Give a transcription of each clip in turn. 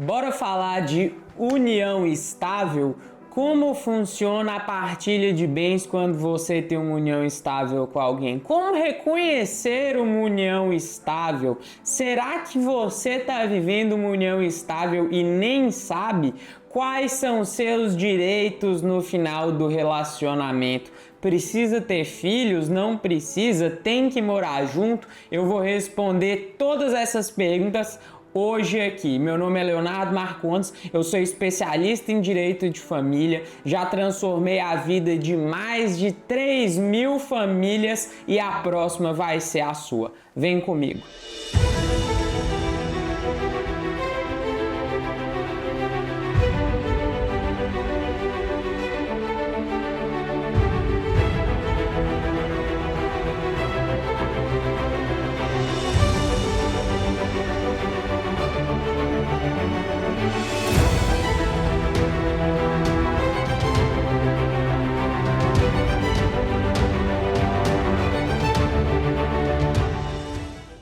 Bora falar de união estável? Como funciona a partilha de bens quando você tem uma união estável com alguém? Como reconhecer uma união estável? Será que você está vivendo uma união estável e nem sabe? Quais são seus direitos no final do relacionamento? Precisa ter filhos? Não precisa? Tem que morar junto? Eu vou responder todas essas perguntas hoje aqui. Meu nome é Leonardo Marcondes, eu sou especialista em direito de família, já transformei a vida de mais de 3.000 famílias e a próxima vai ser a sua. Vem comigo.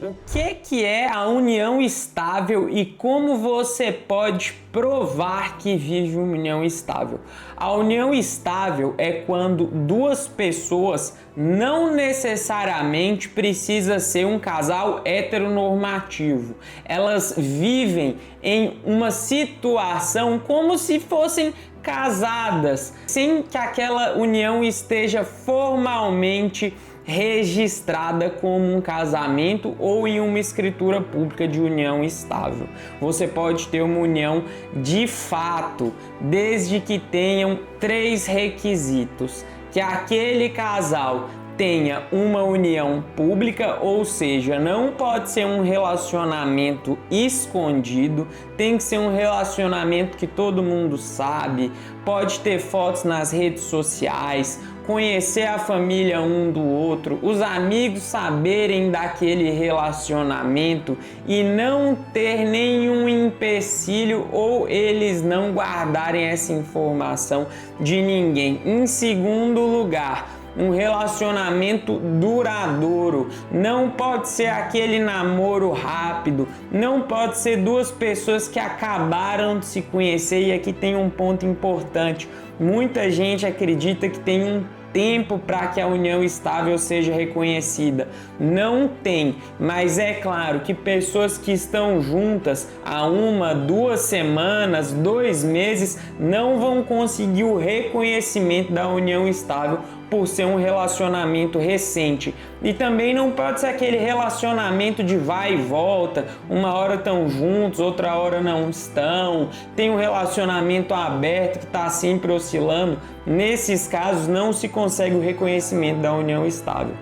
O que é a união estável e como você pode provar que vive uma união estável? A união estável é quando duas pessoas não necessariamente precisa ser um casal heteronormativo. Elas vivem em uma situação como se fossem casadas, sem que aquela união esteja formalmente registrada como um casamento ou em uma escritura pública de união estável. Você pode ter uma união de fato, desde que tenham 3 requisitos: que aquele casal tenha uma união pública, ou seja, não pode ser um relacionamento escondido, tem que ser um relacionamento que todo mundo sabe, pode ter fotos nas redes sociais, conhecer a família um do outro, os amigos saberem daquele relacionamento e não ter nenhum empecilho ou eles não guardarem essa informação de ninguém. Em segundo lugar, um relacionamento duradouro. Não pode ser aquele namoro rápido, não pode ser duas pessoas que acabaram de se conhecer. E aqui tem um ponto importante: muita gente acredita que tem um tempo para que a união estável seja reconhecida. Não tem, mas é claro que pessoas que estão juntas há 1, 2 semanas, 2 meses, não vão conseguir o reconhecimento da união estável por ser um relacionamento recente. E também não pode ser aquele relacionamento de vai e volta, uma hora estão juntos, outra hora não estão, tem um relacionamento aberto que está sempre oscilando. Nesses casos não se consegue o reconhecimento da união estável.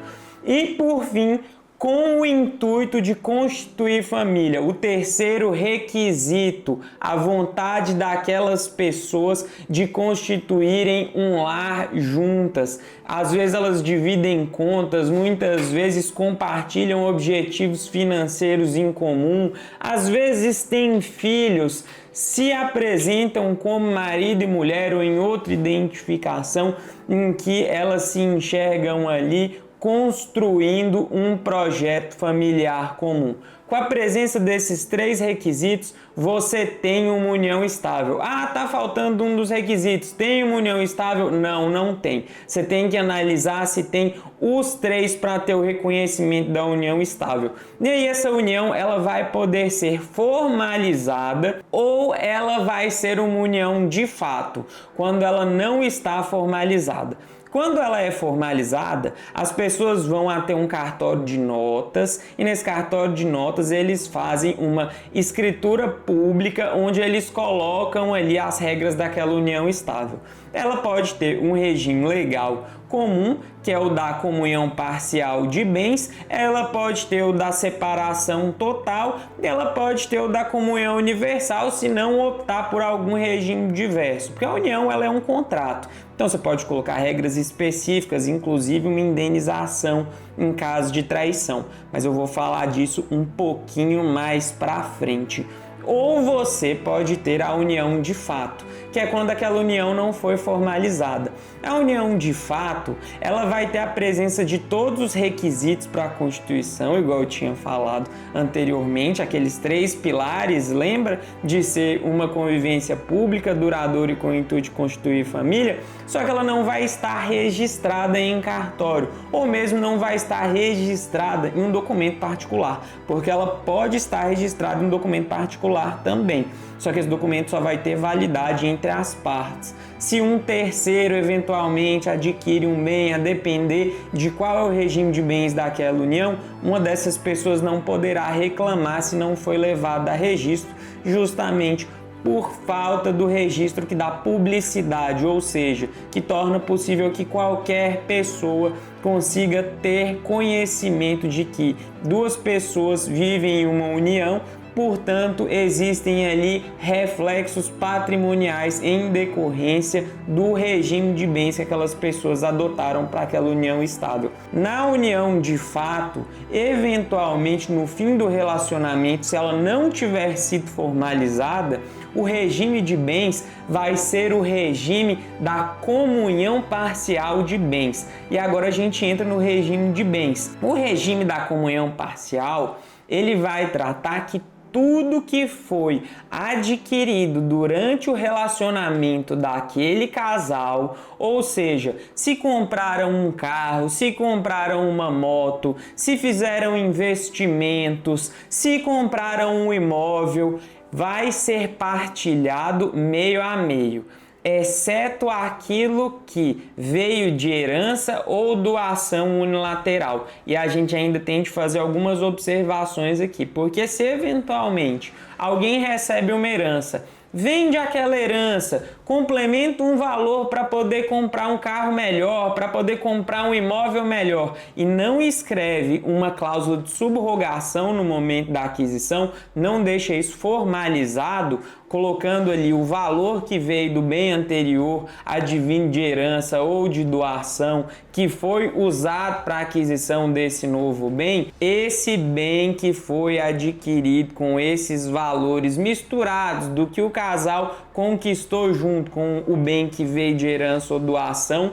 E por fim, com o intuito de constituir família, o terceiro requisito: a vontade daquelas pessoas de constituírem um lar juntas. Às vezes elas dividem contas, muitas vezes compartilham objetivos financeiros em comum, às vezes têm filhos, se apresentam como marido e mulher ou em outra identificação em que elas se enxergam ali construindo um projeto familiar comum. Com a presença desses 3 requisitos, você tem uma união estável. Ah, tá faltando um dos requisitos. Tem uma união estável? Não, não tem. Você tem que analisar se tem os 3 para ter o reconhecimento da união estável. E aí essa união ela vai poder ser formalizada ou ela vai ser uma união de fato, quando ela não está formalizada. Quando ela é formalizada, as pessoas vão até um cartório de notas e nesse cartório de notas eles fazem uma escritura pública onde eles colocam ali as regras daquela união estável. Ela pode ter um regime legal comum, que é o da comunhão parcial de bens, ela pode ter o da separação total, e ela pode ter o da comunhão universal, se não optar por algum regime diverso, porque a união ela é um contrato. Então você pode colocar regras específicas, inclusive uma indenização em caso de traição, mas eu vou falar disso um pouquinho mais para frente. Ou você pode ter a união de fato, que é quando aquela união não foi formalizada. A união de fato, ela vai ter a presença de todos os requisitos para a Constituição, igual eu tinha falado anteriormente, aqueles 3 pilares, lembra? De ser uma convivência pública, duradoura e com o intuito de constituir família, só que ela não vai estar registrada em cartório, ou mesmo não vai estar registrada em um documento particular, porque ela pode estar registrada em um documento particular também. Só que esse documento só vai ter validade entre as partes. Se um terceiro eventualmente adquire um bem, a depender de qual é o regime de bens daquela união, uma dessas pessoas não poderá reclamar se não foi levado a registro, justamente por falta do registro que dá publicidade, ou seja, que torna possível que qualquer pessoa consiga ter conhecimento de que 2 pessoas vivem em uma união. Portanto, existem ali reflexos patrimoniais em decorrência do regime de bens que aquelas pessoas adotaram para aquela união estável. Na união de fato, eventualmente no fim do relacionamento, se ela não tiver sido formalizada, o regime de bens vai ser o regime da comunhão parcial de bens. E agora a gente entra no regime de bens. O regime da comunhão parcial, ele vai tratar que tudo que foi adquirido durante o relacionamento daquele casal, ou seja, se compraram um carro, se compraram uma moto, se fizeram investimentos, se compraram um imóvel, vai ser partilhado meio a meio, exceto aquilo que veio de herança ou doação unilateral. E a gente ainda tem de fazer algumas observações aqui, porque se eventualmente alguém recebe uma herança, vende aquela herança, complementa um valor para poder comprar um carro melhor, para poder comprar um imóvel melhor e não escreve uma cláusula de subrogação no momento da aquisição, não deixa isso formalizado, colocando ali o valor que veio do bem anterior, advindo de herança ou de doação, que foi usado para a aquisição desse novo bem, esse bem que foi adquirido com esses valores misturados do que o casal conquistou junto com o bem que veio de herança ou doação,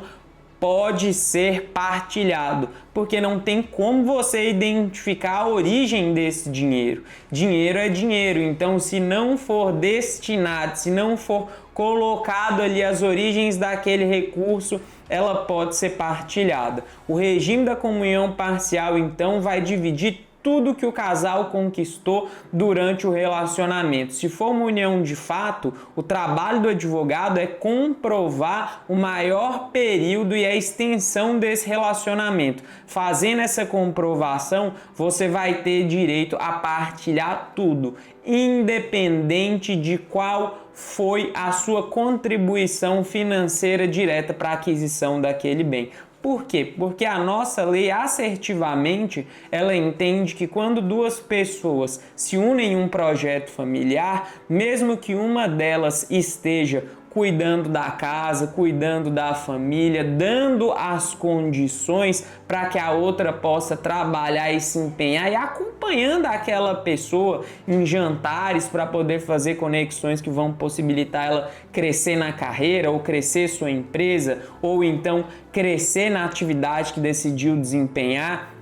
pode ser partilhado, porque não tem como você identificar a origem desse dinheiro. Dinheiro é dinheiro, então se não for destinado, se não for colocado ali as origens daquele recurso, ela pode ser partilhada. O regime da comunhão parcial, então, vai dividir tudo que o casal conquistou durante o relacionamento. Se for uma união de fato, o trabalho do advogado é comprovar o maior período e a extensão desse relacionamento. Fazendo essa comprovação, você vai ter direito a partilhar tudo, independente de qual foi a sua contribuição financeira direta para a aquisição daquele bem. Por quê? Porque a nossa lei assertivamente, ela entende que quando 2 pessoas se unem em um projeto familiar, mesmo que uma delas esteja cuidando da casa, cuidando da família, dando as condições para que a outra possa trabalhar e se empenhar e acompanhando aquela pessoa em jantares para poder fazer conexões que vão possibilitar ela crescer na carreira ou crescer sua empresa ou então crescer na atividade que decidiu desempenhar,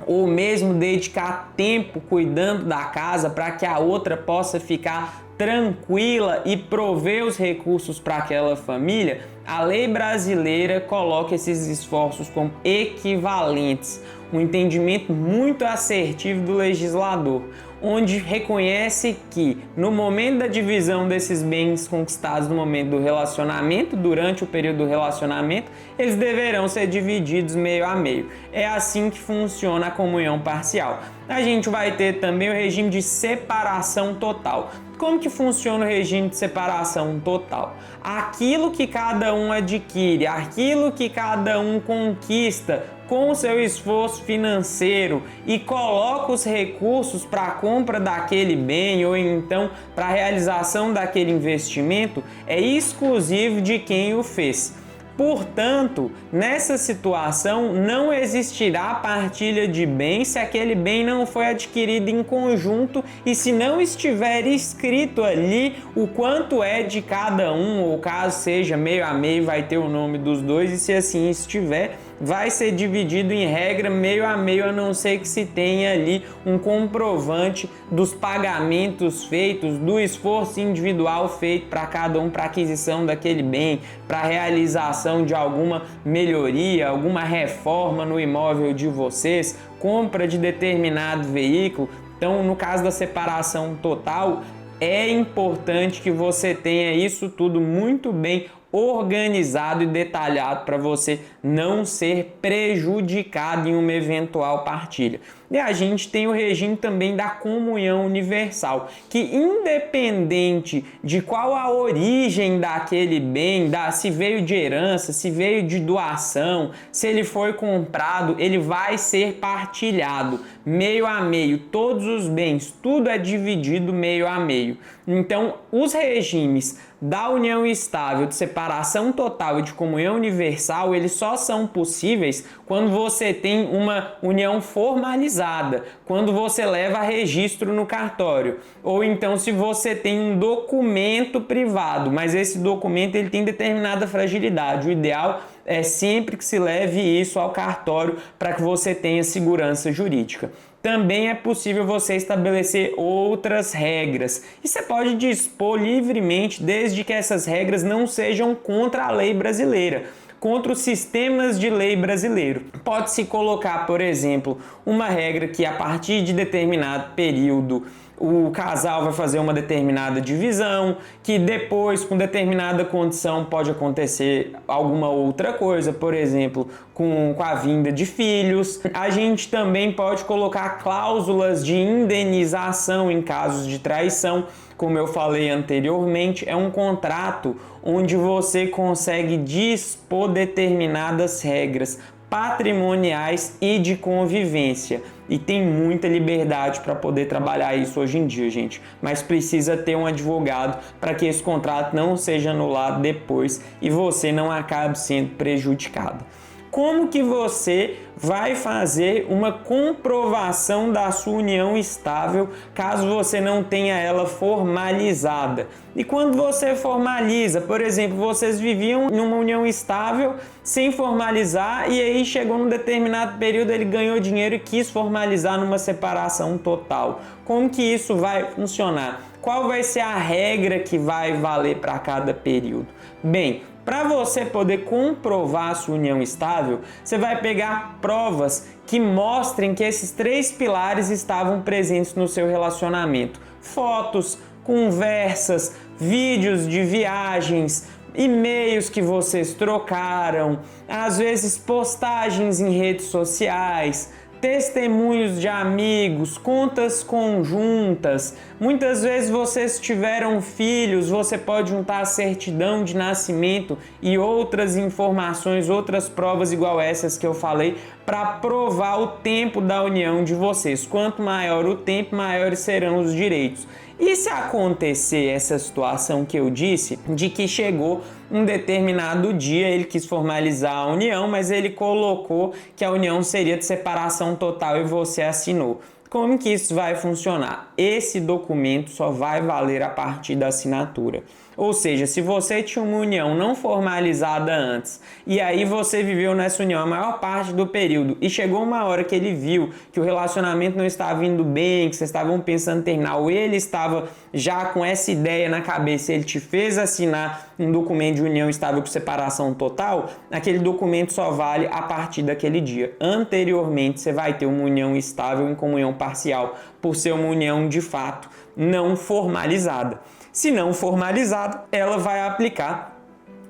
ou mesmo dedicar tempo cuidando da casa para que a outra possa ficar tranquila e prover os recursos para aquela família, a lei brasileira coloca esses esforços como equivalentes, um entendimento muito assertivo do legislador, onde reconhece que no momento da divisão desses bens conquistados no momento do relacionamento, durante o período do relacionamento, eles deverão ser divididos meio a meio. É assim que funciona a comunhão parcial. A gente vai ter também o regime de separação total. Como que funciona o regime de separação total? Aquilo que cada um adquire, aquilo que cada um conquista com o seu esforço financeiro e coloca os recursos para a compra daquele bem ou então para a realização daquele investimento, é exclusivo de quem o fez. Portanto, nessa situação não existirá partilha de bens se aquele bem não foi adquirido em conjunto e se não estiver escrito ali o quanto é de cada um, ou caso seja meio a meio, vai ter o nome dos dois, e se assim estiver, vai ser dividido em regra meio a meio, a não ser que se tenha ali um comprovante dos pagamentos feitos, do esforço individual feito para cada um para aquisição daquele bem, para realização de alguma melhoria, alguma reforma no imóvel de vocês, compra de determinado veículo. Então, no caso da separação total, é importante que você tenha isso tudo muito bem organizado e detalhado para você não ser prejudicado em uma eventual partilha. E a gente tem o regime também da comunhão universal, que independente de qual a origem daquele bem, se veio de herança, se veio de doação, se ele foi comprado, ele vai ser partilhado meio a meio. Todos os bens, tudo é dividido meio a meio. Então, os regimes da união estável, de separação total e de comunhão universal, eles só são possíveis quando você tem uma união formalizada, quando você leva a registro no cartório, ou então se você tem um documento privado, mas esse documento ele tem determinada fragilidade. O ideal é sempre que se leve isso ao cartório para que você tenha segurança jurídica. Também é possível você estabelecer outras regras e você pode dispor livremente, desde que essas regras não sejam contra a lei brasileira, contra os sistemas de lei brasileiro. Pode-se colocar, por exemplo, uma regra que a partir de determinado período o casal vai fazer uma determinada divisão, que depois, com determinada condição, pode acontecer alguma outra coisa, por exemplo, com a vinda de filhos. A gente também pode colocar cláusulas de indenização em casos de traição. Como eu falei anteriormente, é um contrato onde você consegue dispor determinadas regras patrimoniais e de convivência. E tem muita liberdade para poder trabalhar isso hoje em dia, gente. Mas precisa ter um advogado para que esse contrato não seja anulado depois e você não acabe sendo prejudicado. Como que você vai fazer uma comprovação da sua união estável caso você não tenha ela formalizada? E quando você formaliza, por exemplo, vocês viviam numa união estável sem formalizar e aí chegou num determinado período, ele ganhou dinheiro e quis formalizar numa separação total. Como que isso vai funcionar? Qual vai ser a regra que vai valer para cada período? Bem, para você poder comprovar a sua união estável, você vai pegar provas que mostrem que esses 3 pilares estavam presentes no seu relacionamento. Fotos, conversas, vídeos de viagens, e-mails que vocês trocaram, às vezes postagens em redes sociais, testemunhos de amigos, contas conjuntas. Muitas vezes vocês tiveram filhos, você pode juntar a certidão de nascimento e outras informações, outras provas igual essas que eu falei, para provar o tempo da união de vocês. Quanto maior o tempo, maiores serão os direitos. E se acontecer essa situação que eu disse, de que chegou um determinado dia, ele quis formalizar a união, mas ele colocou que a união seria de separação total e você assinou. Como que isso vai funcionar? Esse documento só vai valer a partir da assinatura. Ou seja, se você tinha uma união não formalizada antes e aí você viveu nessa união a maior parte do período e chegou uma hora que ele viu que o relacionamento não estava indo bem, que vocês estavam pensando em terminar, ou ele estava já com essa ideia na cabeça, ele te fez assinar um documento de união estável com separação total, aquele documento só vale a partir daquele dia. Anteriormente, você vai ter uma união estável em comunhão parcial, por ser uma união de fato não formalizada. Se não formalizada, ela vai aplicar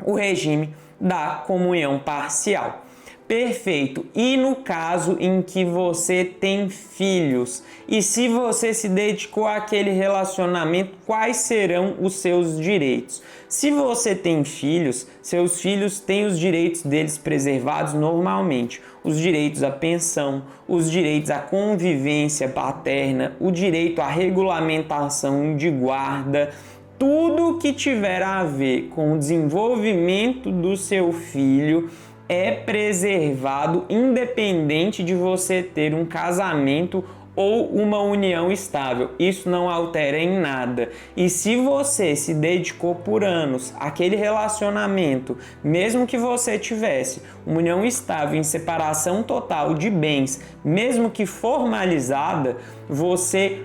o regime da comunhão parcial. Perfeito. E no caso em que você tem filhos, e se você se dedicou àquele relacionamento, quais serão os seus direitos? Se você tem filhos, seus filhos têm os direitos deles preservados normalmente. Os direitos à pensão, os direitos à convivência paterna, o direito à regulamentação de guarda. tudo que tiver a ver com o desenvolvimento do seu filho é preservado, independente de você ter um casamento ou uma união estável. Isso não altera em nada. E se você se dedicou por anos àquele relacionamento, mesmo que você tivesse uma união estável em separação total de bens, mesmo que formalizada, você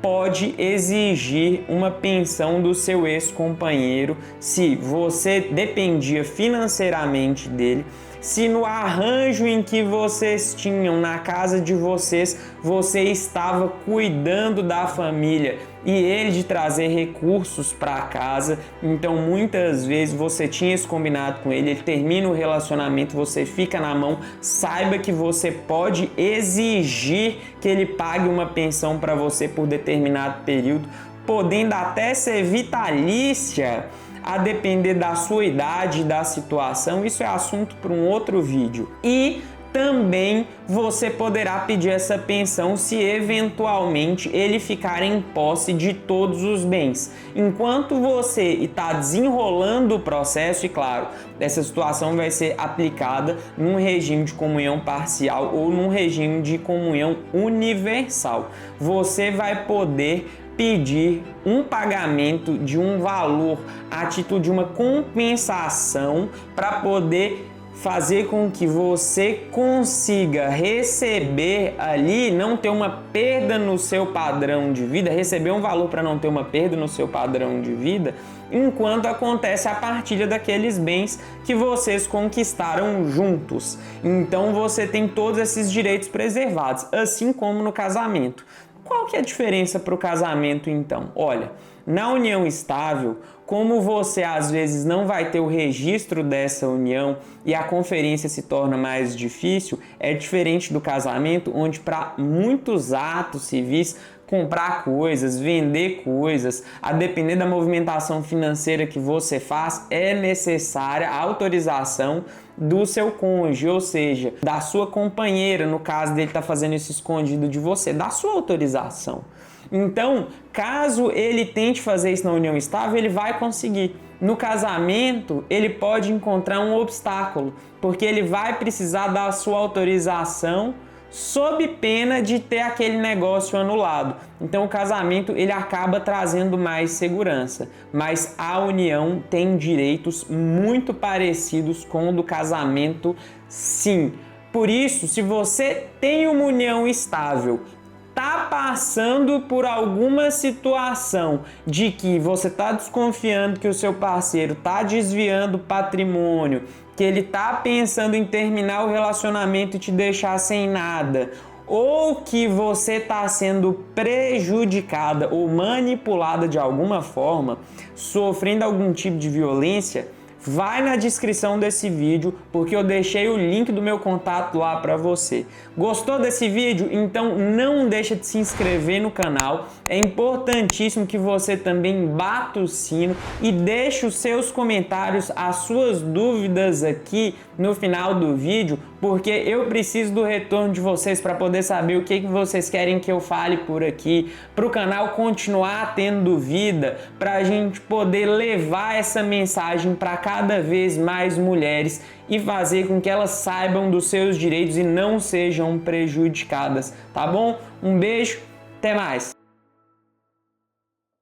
pode exigir uma pensão do seu ex-companheiro se você dependia financeiramente dele, se no arranjo em que vocês tinham na casa de vocês, você estava cuidando da família e ele de trazer recursos para casa, então muitas vezes você tinha esse combinado com ele, ele termina o relacionamento, você fica na mão, saiba que você pode exigir que ele pague uma pensão para você por determinado período, podendo até ser vitalícia, a depender da sua idade e da situação. Isso é assunto para um outro vídeo. E também você poderá pedir essa pensão se eventualmente ele ficar em posse de todos os bens. Enquanto você está desenrolando o processo, e claro, essa situação vai ser aplicada num regime de comunhão parcial ou num regime de comunhão universal. Você vai poder pedir um pagamento de um valor a título de uma compensação para poder fazer com que você consiga receber ali, não ter uma perda no seu padrão de vida, receber um valor para não ter uma perda no seu padrão de vida, enquanto acontece a partilha daqueles bens que vocês conquistaram juntos. Então você tem todos esses direitos preservados, assim como no casamento. Qual que é a diferença para o casamento, então? Olha, na união estável, como você às vezes não vai ter o registro dessa união e a conferência se torna mais difícil, é diferente do casamento, onde para muitos atos civis, comprar coisas, vender coisas, a depender da movimentação financeira que você faz, é necessária a autorização do seu cônjuge, ou seja, da sua companheira, no caso dele estar fazendo isso escondido de você, da sua autorização. Então, caso ele tente fazer isso na união estável, ele vai conseguir. No casamento, ele pode encontrar um obstáculo, porque ele vai precisar da sua autorização sob pena de ter aquele negócio anulado. Então o casamento ele acaba trazendo mais segurança, mas a união tem direitos muito parecidos com o do casamento, sim. Por isso, se você tem uma união estável, tá passando por alguma situação de que você tá desconfiando que o seu parceiro tá desviando patrimônio, que ele tá pensando em terminar o relacionamento e te deixar sem nada, ou que você tá sendo prejudicada ou manipulada de alguma forma, sofrendo algum tipo de violência, vai na descrição desse vídeo, porque eu deixei o link do meu contato lá para você. Gostou desse vídeo? Então não deixa de se inscrever no canal. É importantíssimo que você também bata o sino e deixe os seus comentários, as suas dúvidas aqui no final do vídeo, porque eu preciso do retorno de vocês para poder saber o que vocês querem que eu fale por aqui, para o canal continuar tendo vida, para a gente poder levar essa mensagem para cada vez mais mulheres e fazer com que elas saibam dos seus direitos e não sejam prejudicadas, tá bom? Um beijo, até mais!